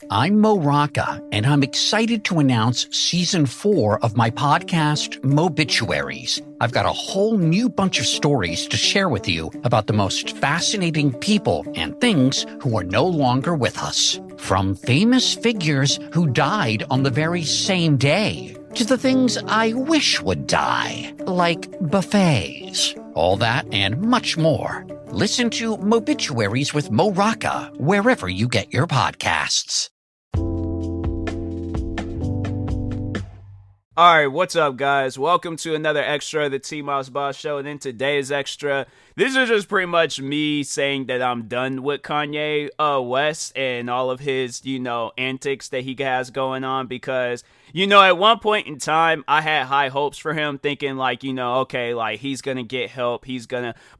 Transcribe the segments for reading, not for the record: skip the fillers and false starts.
I'm Mo Rocca, and I'm excited to announce Season 4 of my podcast, Mobituaries. I've got a whole new bunch of stories to share with you about the most fascinating people and things who are no longer with us. From famous figures who died on the very same day, to the things I wish would die, like buffets. All that and much more. Listen to Mobituaries with Mo Rocca wherever you get your podcasts. All right, what's up, guys? Welcome to another extra of the TMossBoss show. And in today's extra, this is just pretty much me saying that I'm done with Kanye West and all of his, antics that he has going on. Because, at one point in time, I had high hopes for him, thinking okay, he's going to get help.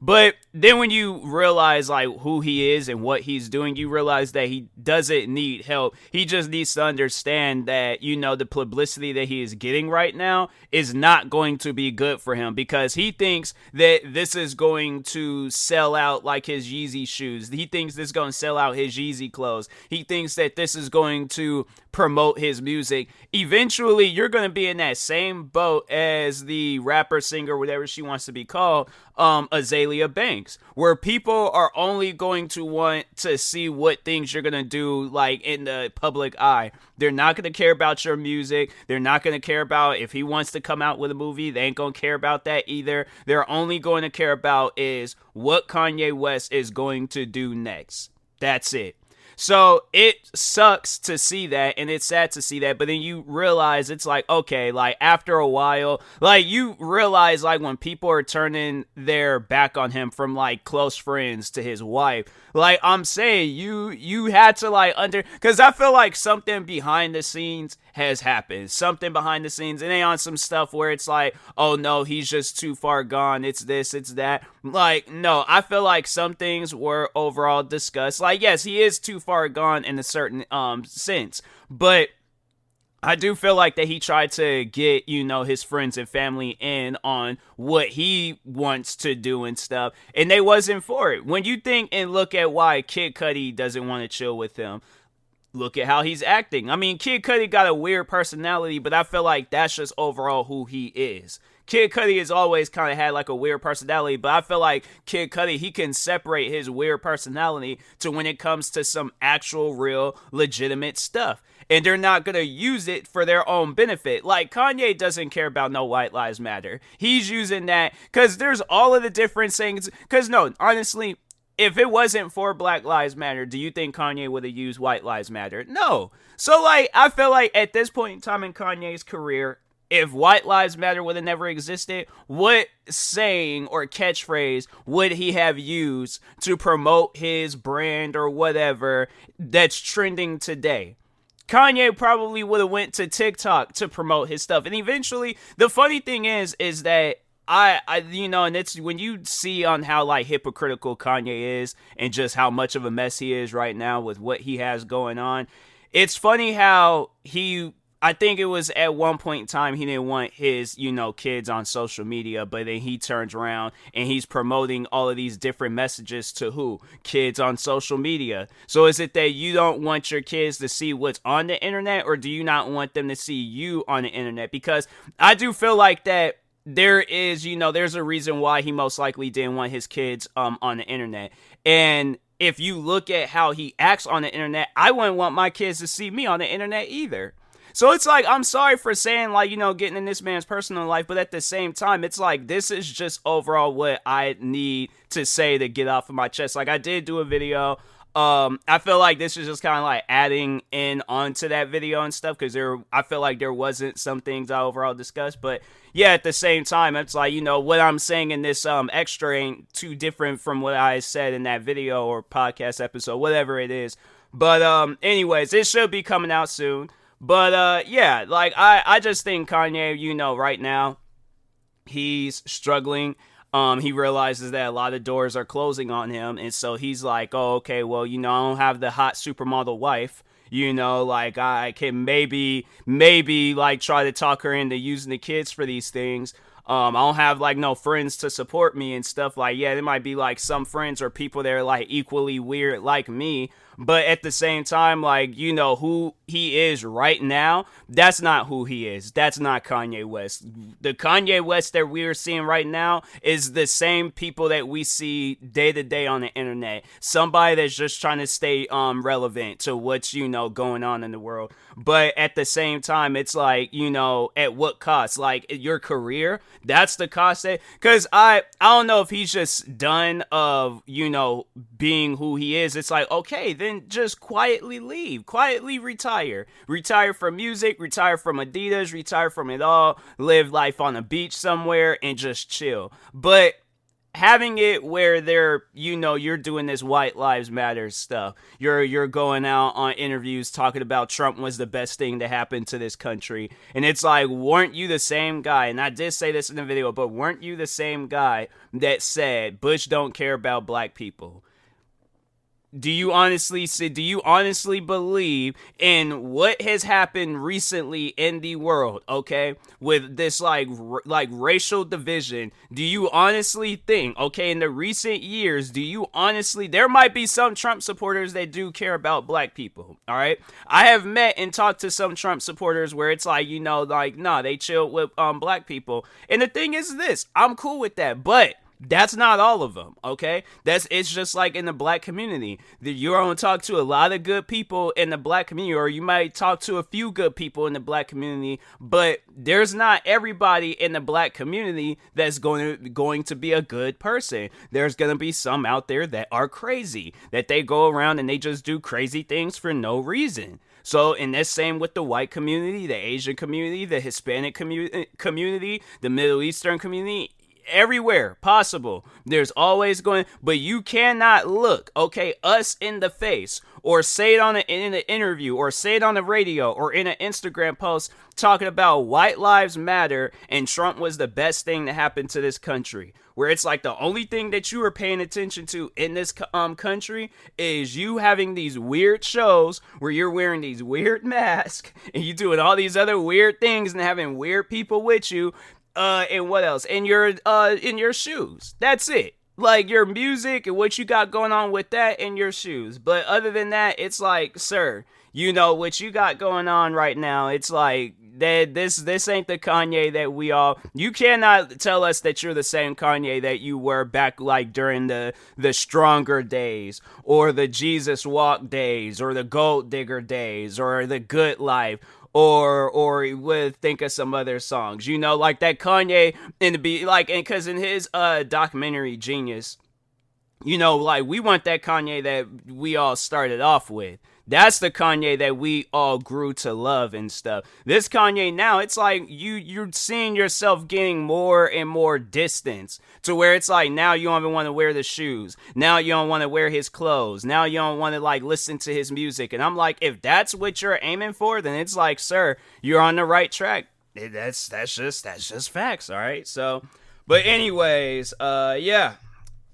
But then when you realize, who he is and what he's doing, you realize that he doesn't need help. He just needs to understand that, the publicity that he is getting right now is not going to be good for him, because he thinks that this is going to sell out like his Yeezy shoes. He thinks this is going to sell out his Yeezy clothes. He thinks that this is going to promote his music. Eventually, you're going to be in that same boat as the rapper, singer, whatever she wants to be called, Azalea Banks, where people are only going to want to see what things you're going to do, in the public eye. They're not going to care about your music. They're not going to care about if he wants to come out with a movie. They ain't going to care about that either. They're only going to care about is what Kanye West is going to do next. That's it. So it sucks to see that, and it's sad to see that, but then you realize it's okay, after a while, you realize, when people are turning their back on him, from, close friends to his wife, I'm saying, you had to, because I feel like something behind the scenes has happened. Something behind the scenes. It ain't on some stuff where it's oh no, he's just too far gone. It's this, it's that. No, I feel like some things were overall discussed. Yes, he is too far gone in a certain sense, but I do feel like that he tried to get, his friends and family in on what he wants to do and stuff, and they wasn't for it. When you think and look at why Kid Cudi doesn't want to chill with him, look at how he's acting. I mean, Kid Cudi got a weird personality, but I feel like that's just overall who he is. Kid Cudi has always kind of had a weird personality, but I feel like Kid Cudi, he can separate his weird personality to when it comes to some actual, real, legitimate stuff. And they're not going to use it for their own benefit. Kanye doesn't care about no White Lives Matter. He's using that because there's all of the different things. Because no, honestly, if it wasn't for Black Lives Matter, do you think Kanye would have used White Lives Matter? No. So, I feel like at this point in time in Kanye's career, if White Lives Matter would have never existed, what saying or catchphrase would he have used to promote his brand or whatever that's trending today? Kanye probably would have went to TikTok to promote his stuff. And eventually, the funny thing is that I and it's when you see on how hypocritical Kanye is and just how much of a mess he is right now with what he has going on. It's funny how I think it was at one point in time he didn't want his, kids on social media, but then he turns around and he's promoting all of these different messages to who? Kids on social media. So is it that you don't want your kids to see what's on the internet, or do you not want them to see you on the internet? Because I do feel like that there is, there's a reason why he most likely didn't want his kids on the internet. And if you look at how he acts on the internet, I wouldn't want my kids to see me on the internet either. So it's I'm sorry for saying, getting in this man's personal life, but at the same time, it's this is just overall what I need to say to get off of my chest. I did do a video. I feel like this is just kind of adding in onto that video and stuff, because I feel like there wasn't some things I overall discussed, but yeah, at the same time, it's what I'm saying in this extra ain't too different from what I said in that video or podcast episode, whatever it is. But anyways, it should be coming out soon. But yeah, I just think Kanye, right now, he's struggling. He realizes that a lot of doors are closing on him, and so he's oh, okay, well, I don't have the hot supermodel wife, I can maybe try to talk her into using the kids for these things. I don't have no friends to support me and stuff. Yeah, there might be some friends or people that are equally weird like me, But at the same time, like, you know, who he is right now, that's not who he is. That's not Kanye West. The Kanye West that we are seeing right now is the same people that we see day to day on the internet. Somebody that's just trying to stay relevant to what's, you know, going on in the world. But at the same time, it's like, you know, at what cost? Like, your career, that's the cost. Because I don't know if he's just done of, you know, being who he is. It's like, okay, then just quietly leave, quietly retire from music, retire from Adidas, retire from it all, live life on a beach somewhere and just chill. But having it where they're, you know, you're doing this White Lives Matter stuff. You're going out on interviews talking about Trump was the best thing to happen to this country. And it's like, weren't you the same guy? And I did say this in the video, but weren't you the same guy that said Bush don't care about black people? Do you honestly believe in what has happened recently in the world, okay, with this like racial division? Do you honestly think, okay, in the recent years, there might be some Trump supporters that do care about black people, all right? I have met and talked to some Trump supporters where it's like, you know, like, nah, they chill with black people. And the thing is this, I'm cool with that, but that's not all of them, okay? It's just like in the black community. You're going to talk to a lot of good people in the black community, or you might talk to a few good people in the black community, but there's not everybody in the black community that's going to be a good person. There's going to be some out there that are crazy, that they go around and they just do crazy things for no reason. So, in this same with the white community, the Asian community, the Hispanic community, the Middle Eastern community, everywhere possible, there's always going, but you cannot look, okay, us in the face, or say it in an interview, or say it on the radio, or in an Instagram post talking about White Lives Matter and Trump was the best thing to happen to this country, where it's like the only thing that you are paying attention to in this country is you having these weird shows where you're wearing these weird masks and you doing all these other weird things and having weird people with you. And what else? In your shoes. That's it. Like your music and what you got going on with that in your shoes. But other than that, it's like, sir, you know what you got going on right now. It's like that this ain't the Kanye that you cannot tell us that you're the same Kanye that you were back like during the Stronger days, or the Jesus Walk days, or the Gold Digger days, or the Good Life. Or would think of some other songs, you know, like that Kanye and because in his documentary Genius, you know, like we want that Kanye that we all started off with. That's the Kanye that we all grew to love and stuff. This Kanye now, it's like you're seeing yourself getting more and more distance to where it's like now you don't even want to wear the shoes. Now you don't want to wear his clothes. Now you don't want to like listen to his music. And I'm like, if that's what you're aiming for, then it's like, sir, you're on the right track. That's just facts, all right? So, but anyways, yeah.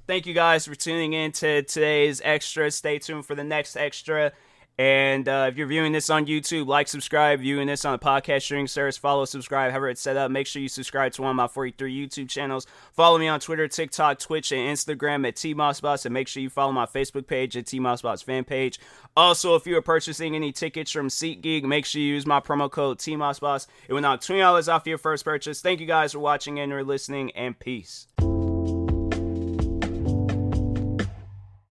Thank you guys for tuning in to today's extra. Stay tuned for the next extra. And if you're viewing this on YouTube, like, subscribe. Viewing this on a podcast streaming service, follow, subscribe, however it's set up. Make sure you subscribe to one of my 43 YouTube channels. Follow me on Twitter, TikTok, Twitch, and Instagram at TMossBoss. And make sure you follow my Facebook page at TMossBoss fan page. Also, if you are purchasing any tickets from SeatGeek, make sure you use my promo code TMossBoss. It will knock $20 off your first purchase. Thank you guys for watching and or listening, and peace.